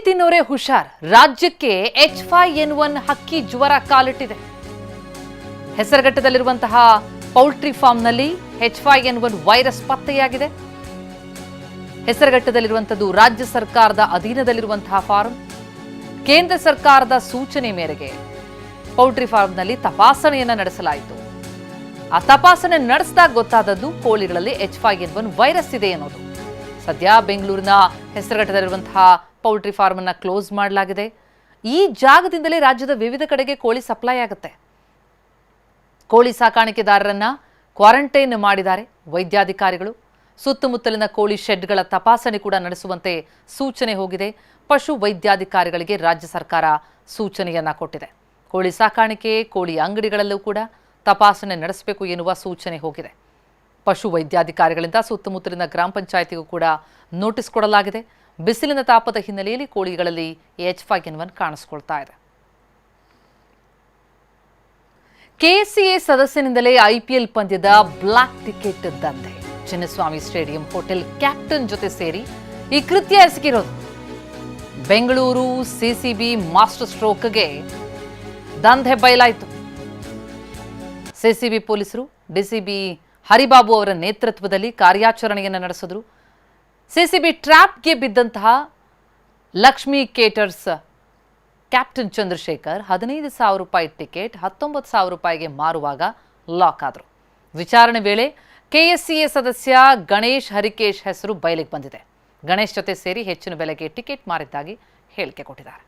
ತಿನ್ನೋರೆ ಹುಷಾರ್. ರಾಜ್ಯಕ್ಕೆ H5N1 ಹಕ್ಕಿ ಜ್ವರ ಕಾಲಿಟ್ಟಿದೆ. ಹೆಸರುಘಟ್ಟದಲ್ಲಿರುವಂತಹ ಪೌಲ್ಟ್ರಿ ಫಾರ್ಮ್ನಲ್ಲಿ H5N1 ವೈರಸ್ ಪತ್ತೆಯಾಗಿದೆ. ಹೆಸರುಘಟ್ಟದಲ್ಲಿರುವಂತದ್ದು ರಾಜ್ಯ ಸರ್ಕಾರದ ಅಧೀನದಲ್ಲಿರುವಂತಹ ಫಾರ್ಮ್. ಕೇಂದ್ರ ಸರ್ಕಾರದ ಸೂಚನೆ ಮೇರೆಗೆ ಪೌಲ್ಟ್ರಿ ಫಾರ್ಮ್ನಲ್ಲಿ ತಪಾಸಣೆಯನ್ನ ನಡೆಸಲಾಯಿತು. ಆ ತಪಾಸಣೆ ನಡೆಸಿದಾಗ ಗೊತ್ತಾದದ್ದು ಕೋಳಿಗಳಲ್ಲಿ H5N1 ವೈರಸ್ ಇದೆ ಅನ್ನೋದು. ಸದ್ಯ ಬೆಂಗಳೂರಿನ ಹೆಸರುಘಟ್ಟದಲ್ಲಿರುವಂತಹ ಪೌಲ್ಟ್ರಿ ಫಾರ್ಮ್ ಅನ್ನ ಕ್ಲೋಸ್ ಮಾಡಲಾಗಿದೆ. ಈ ಜಾಗದಿಂದಲೇ ರಾಜ್ಯದ ವಿವಿಧ ಕಡೆಗೆ ಕೋಳಿ ಸಪ್ಲೈ ಆಗುತ್ತೆ. ಕೋಳಿ ಸಾಕಾಣಿಕೆದಾರರನ್ನ ಕ್ವಾರಂಟೈನ್ ಮಾಡಿದ್ದಾರೆ ವೈದ್ಯಾಧಿಕಾರಿಗಳು. ಸುತ್ತಮುತ್ತಲಿನ ಕೋಳಿ ಶೆಡ್ಗಳ ತಪಾಸಣೆ ಕೂಡ ನಡೆಸುವಂತೆ ಸೂಚನೆ ಹೋಗಿದೆ. ಪಶು ವೈದ್ಯಾಧಿಕಾರಿಗಳಿಗೆ ರಾಜ್ಯ ಸರ್ಕಾರ ಸೂಚನೆಯನ್ನ ಕೊಟ್ಟಿದೆ. ಕೋಳಿ ಸಾಕಾಣಿಕೆ, ಕೋಳಿ ಅಂಗಡಿಗಳಲ್ಲೂ ಕೂಡ ತಪಾಸಣೆ ನಡೆಸಬೇಕು ಎನ್ನುವ ಸೂಚನೆ ಹೋಗಿದೆ. ಪಶು ವೈದ್ಯಾಧಿಕಾರಿಗಳಿಂದ ಸುತ್ತಮುತ್ತಲಿನ ಗ್ರಾಮ ಪಂಚಾಯಿತಿಗೂ ಕೂಡ ನೋಟಿಸ್ ಕೊಡಲಾಗಿದೆ. ಬಿಸಿಲಿನ ತಾಪದ ಹಿನ್ನೆಲೆಯಲ್ಲಿ ಕೋಳಿಗಳಲ್ಲಿ H5N1 ಕಾಣಿಸಿಕೊಳ್ತಾ ಇದೆ. ಕೆಸಿಎ ಸದಸ್ಯನಿಂದಲೇ IPL ಪಂದ್ಯದ ಬ್ಲಾಕ್ ಟಿಕೆಟ್ ದಂಧೆ. ಚಿನ್ನಸ್ವಾಮಿ ಸ್ಟೇಡಿಯಂ ಹೋಟೆಲ್ ಕ್ಯಾಪ್ಟನ್ ಜೊತೆ ಸೇರಿ ಈ ಕೃತ್ಯ ಎಸಗಿರೋದು. ಬೆಂಗಳೂರು ಸಿಸಿಬಿ ಮಾಸ್ಟರ್ ಸ್ಟ್ರೋಕ್ಗೆ ದಂಧೆ ಬಯಲಾಯಿತು. ಸಿಸಿಬಿ ಪೊಲೀಸರು ಡಿಸಿಬಿ ಹರಿಬಾಬು ಅವರ ನೇತೃತ್ವದಲ್ಲಿ ಕಾರ್ಯಾಚರಣೆಯನ್ನು ನಡೆಸಿದ್ರು. ಸಿಸಿಬಿ ಟ್ರ್ಯಾಪ್ಗೆ ಬಿದ್ದಂತಹ ಲಕ್ಷ್ಮಿ ಕೇಟರ್ಸ್ ಕ್ಯಾಪ್ಟನ್ ಚಂದ್ರಶೇಖರ್ 15,000 ರೂಪಾಯಿ ಟಿಕೆಟ್ 19,000 ರೂಪಾಯಿಗೆ ಮಾರುವಾಗ ಲಾಕ್ ಆದರು. ವಿಚಾರಣೆ ವೇಳೆ ಕೆಎಸ್ಸಿಎ ಸದಸ್ಯ ಗಣೇಶ್ ಹರಿಕೇಶ್ ಹೆಸರು ಬಯಲಿಗೆ ಬಂದಿದೆ. ಗಣೇಶ್ ಜೊತೆ ಸೇರಿ ಹೆಚ್ಚಿನ ಬೆಲೆಗೆ ಟಿಕೆಟ್ ಮಾರಿದ್ದಾಗಿ ಹೇಳಿಕೆ ಕೊಟ್ಟಿದ್ದಾರೆ.